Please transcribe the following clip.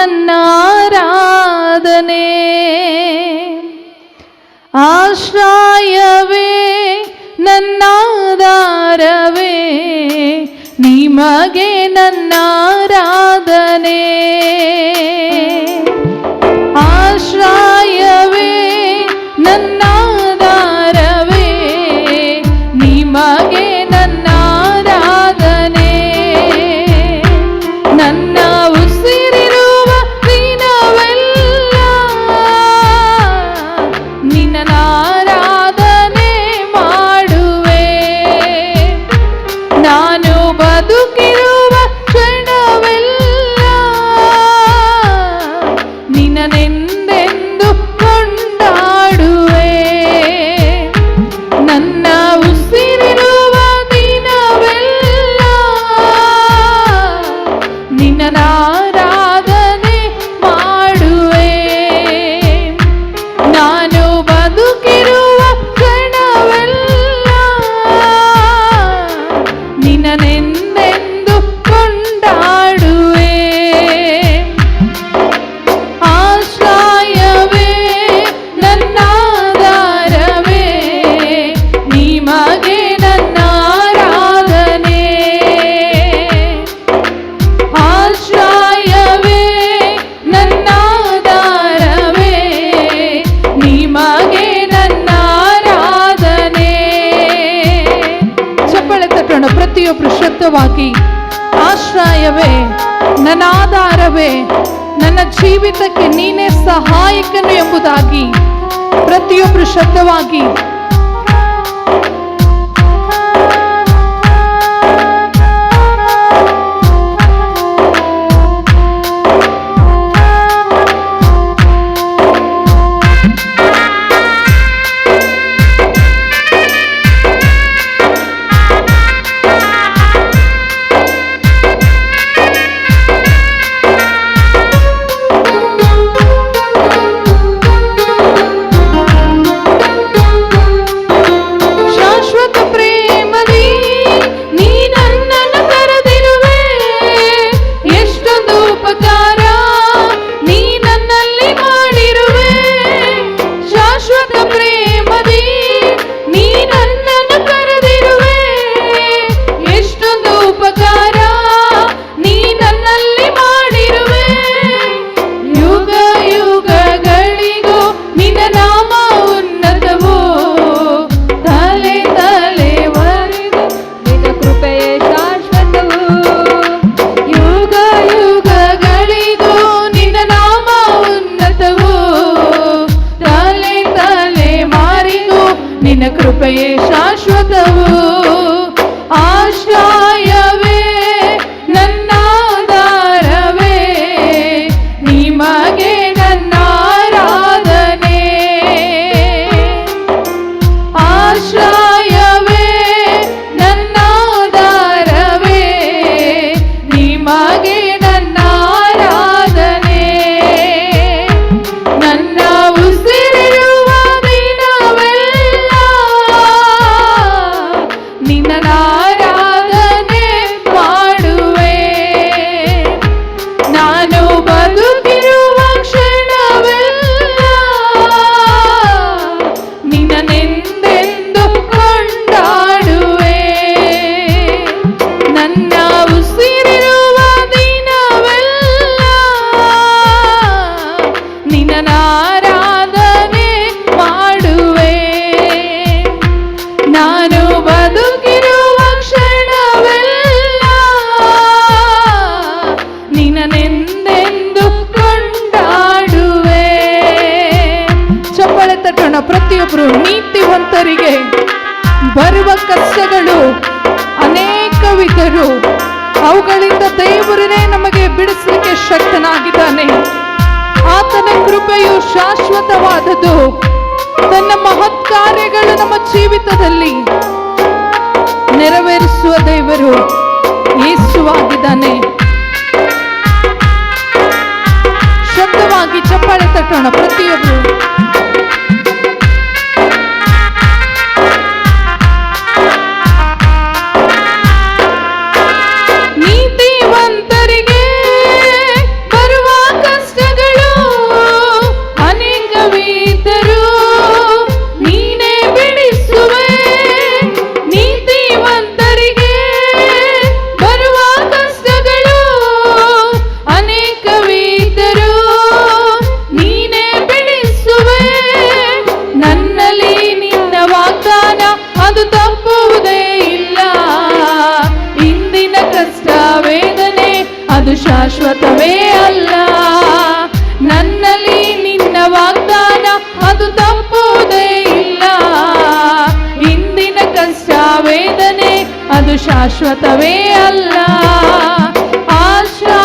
ನನ್ನ ಆರಾಧನೆ. ಆಶ್ರಯವೇ ನನ್ನಾಧಾರವೇ, ನಿಮಗೆ ನನ್ನ ಆರಾಧನೆ. ಆಶ್ರಯವೇ ನನ್ನಾಧಾರವೇ, ನಿಮಗೆ ನನ್ನ ಆರಾಧನೆ. ನನ್ನ ಉಸಿರಿರುವ ದಿನವೆಲ್ಲ ನಿನ್ನ ಆರಾಧನೆ ಮಾಡುವೆ. ನಾನು ಬದುಕಿರುವ ಕ್ಷಣವೆಲ್ಲ ನಿನ್ನನೆಂದೆಂದು ಕೊಂಡಾಡುವೆ. ನನ್ನ ಉಸಿರಿರುವ ದಿನವೆಲ್ಲ ನಿನ್ನ ಆರಾಧನೆ ಮಾಡುವೆ. ನಾನು ಬದುಕಿರುವ ಕ್ಷಣವೆಲ್ಲ ನಿನ್ನನೆಂದೆಂದು ಕೊಂಡಾಡುವೆ. ಆಶ್ರಯವೇ ನನ್ನಾಧಾರವೇ, ನಿಮಗೆ ನನ್ನ ಆರಾಧನೆ. ಆಶ್ರಯವೇ ನನ್ನಾಧಾರವೇ, ನಿಮಗೆ ನನ್ನ ಆರಾಧನೆ. ಚಪ್ಪಳೆ ತಟ್ಟೋಣ ಪ್ರತಿಯೊಬ್ಬರು ಶಬ್ದವಾಗಿ. ಆಶ್ರಯವೇ ನನ್ನ ಆಧಾರವೇ, ನನ್ನ ಜೀವಿತಕ್ಕೆ ನೀನೇ ಸಹಾಯಕನು ಎಂಬುದಾಗಿ ಪ್ರತಿಯೊಬ್ಬರು ಶಬ್ದವಾಗಿ. ನಿನ್ನ ಕೃಪೆಯೇ ಶಾಶ್ವತವು. ಆಶ್ರಯವೇ ನನ್ನಾಧಾರವೇ, ನಿಮಗೆ ನನ್ನ ಆರಾಧನೆ. ಆಶ್ರಯವೇ ನನ್ನಾಧಾರವೇ, ನಿಮಗೆ ನನ್ನ ಆರಾಧನೆ. ನನ್ನ ಉಸಿರಿರುವ ದಿನವೆಲ್ಲ ನಿನ್ನ ಆರಾಧನೆ ಮಾಡುವೆ. ನಾನು ಬದುಕಿರುವ ಕ್ಷಣವೆಲ್ಲ ನಿನ್ನನೆಂದೆಂದು ಕೊಂಡಾಡುವೆ. ನನ್ನ ಉಸಿರಿರುವ ದಿನವೆಲ್ಲ ನಿನ್ನ ಆರಾಧನೆ ಮಾಡುವೆ. ನಾನು ಬದುಕಿರುವ ಕ್ಷಣವೆಲ್ಲ ನಿನ್ನನೆಂದೆಂದು ಕೊಂಡಾಡುವೆ. ಚಪ್ಪಳೆ ತಟ್ಟೋಣ ಪ್ರತಿಯೊಬ್ಬರು. ನೀತಿವಂತರಿಗೆ ಬರುವ ಕಷ್ಟಗಳು ಅನೇಕವಿದ್ದರು, ಅವುಗಳಿಂದ ದೇವರೇ ನಮಗೆ ಬಿಡಿಸಲಿಕ್ಕೆ ಶಕ್ತನಾಗಿದ್ದಾನೆ. ಆತನ ಕೃಪೆಯು ಶಾಶ್ವತವಾದದ್ದು. ತನ್ನ ಮಹತ್ ಕಾರ್ಯಗಳು ನಮ್ಮ ಜೀವಿತದಲ್ಲಿ ನೆರವೇರಿಸುವ ದೇವರು ಯೇಸುವಾಗಿದ್ದಾನೆ. ಶಬ್ದವಾಗಿ ಚಪ್ಪಾಳೆ ತಟ್ಟೋಣ ಪ್ರತಿಯೊಬ್ಬರು. ನೀತಿವಂತರಿಗೆ ಬರುವ ಕಷ್ಟ ಅದು ಶಾಶ್ವತವೇ ಅಲ್ಲ. ನನ್ನಲ್ಲಿ ನಿನ್ನ ವಾಗ್ದಾನ ಅದು ತಪ್ಪುವುದೇ ಇಲ್ಲ. ಇಂದಿನ ಕಷ್ಟ ವೇದನೆ ಅದು ಶಾಶ್ವತವೇ ಅಲ್ಲ. ಆಶಾ